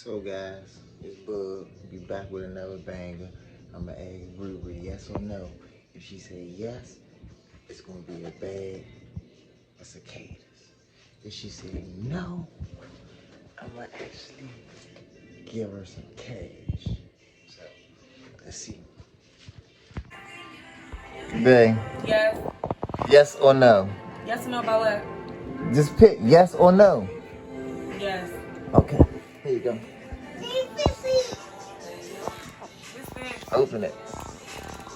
So guys, it's Bug. Be back with another banger. I'ma ask Riri yes or no. If she say yes, it's gonna be a bag of cicadas. If she say no, I'ma actually give her some cash. So let's see. Babe. Yes. Yes or no? Yes or no about what? Just pick yes or no. Yes. Okay. Here you go. What's that? Open it.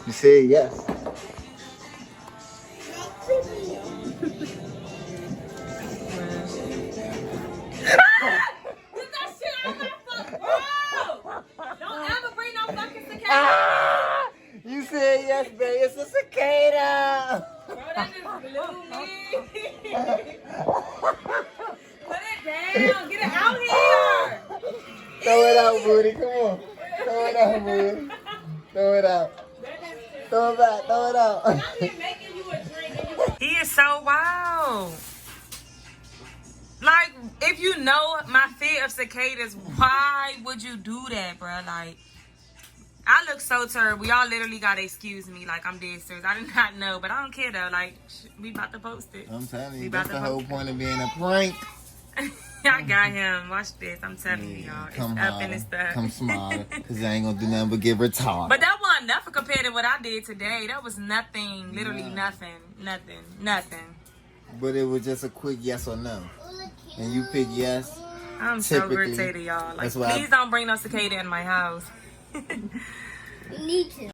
You said yes. Get that shit out of my fuck, bro! Don't ever bring no fucking cicada. You said yes, babe. It's a cicada. Bro, that just blew me. Put it down. Get it out here. Throw it out, booty. Come on. Throw it out, booty. Throw it out. Throw it back. Throw it out. I'm here making you a drink. He is so wild. Like, if you know my fear of cicadas, why would you do that, bro? Like, I look so terrible. Y'all literally gotta excuse me. Like, I'm dead serious. I did not know, but I don't care though. Like, we about to post it. I'm telling We you, about that's to the whole post point of being a prank. I got him. Watch this. I'm telling you, y'all. It's Come up in harder. this stuff. Come smarter. Because I ain't going to do nothing but give her talk. But that wasn't nothing compared to what I did today. That was nothing. Literally nothing. Nothing. But it was just a quick yes or no. And you pick yes. I'm so Typically, irritated, y'all. Like, that's why please don't bring no cicada in my house. You need to.